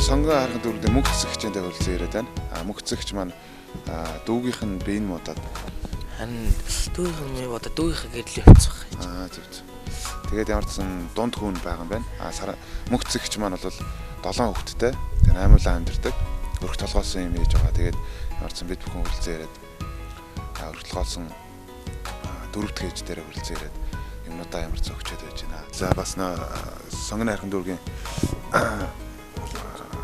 сонгон харахад үрдэ мөнх цэгчтэй хөлцөн яриад байна. Мөнх цэгч маань дүүгийнх нь биеийн муудаад харин дүүгийнх нь одоо дүүгийнхээ гэрэл явцсан байна. Зөв. Тэгээд ямар ч сан дунд хүн байгаа юм байна. Мөнх цэгч маань бол 7 хүүхэдтэй. Тэгээд 8 улаан амьдардаг. Өрх толгоосон юм ээж байгаа. Тэгээд ямар ч сан бид бүхэн хөлцөн яриад өрх толгоосон дөрөвт ээж дээр хөлцөн яриад юмудаа ямар ч өгчөөд байж байна. За бас сонгон хайрхан дүүргийн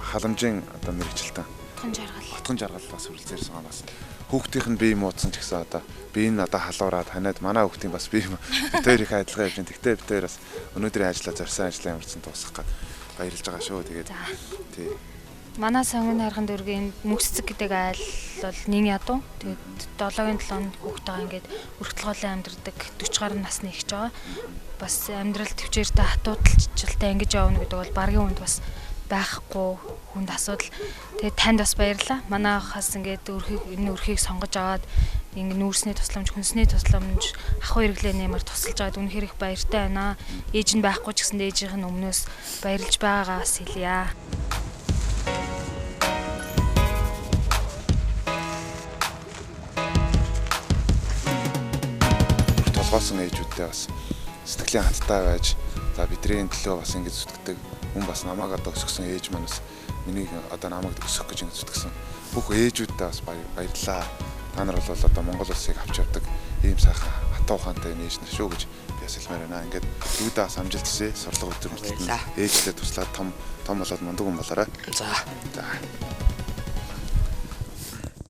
халамжийн одоо мэрэгчлэн утган жаргал бас үргэлжлүүлсэн байгаа бас хүүхдийнх нь бие муудсан ч гэсэн одоо бие нь одоо халуураад танаад манай хүүхдийн бас бие битээр их адилхан явж байна. Тэгтээ битээр бас өнөөдрийн ажиллаа зорьсон ажиллаа ямарчсан дуусгах гээд баярлж байгаа шүү. Тэгээд тий. Манай сонгон хайрхан дүүргийн мөсцөг гэдэг айл бол нэг ядуу. Тэгээд 7-гийн 7-нд хүүхдтэйгээ ингээд өргөтлгоолын амьдардаг 40 гаруй насны ихж байгаа. Бас амьдрал төвчээртэй хатуудалчлалтай ингэж явна гэдэг бол багийн хүнд бас байхгүй хүнд асуудал. Тэгээд танд бас баярлалаа. Манай хас ингээд энэ өрхийг сонгож аваад ингэ нүүрсний тусламж, хүнсний тусламж, ахуй хэрэглээ нэмэр тусалж аваад үнэхээр их баяртай байна. Ээж нь байхгүй ч гэсэн ээжийнх нь өмнөөс баярлж байгаагаа бас хэлье. Толгоосон ээжүүдтэй бас сэтгэлийн хаттай байж за бидний төлөө бас ингэж зүтгэдэг хүн бас намайг одоо өсгсөн ээж маань бас миний одоо намайг өсгөх гэж ингэ зүтгэсэн бүх ээжүүдтэй бас баярлалаа. Та нар бол одоо Монгол улсыг авч явдаг ийм сайхан хатуу ухаантай ээж нар шүү гэж би бас хэлмээр байна. Ингээд дүүдээ бас амжилт хүсье. Сурлага өдөр мөртлөө ээжтэй туслаад том болоод мундаг хүн болоорой. За.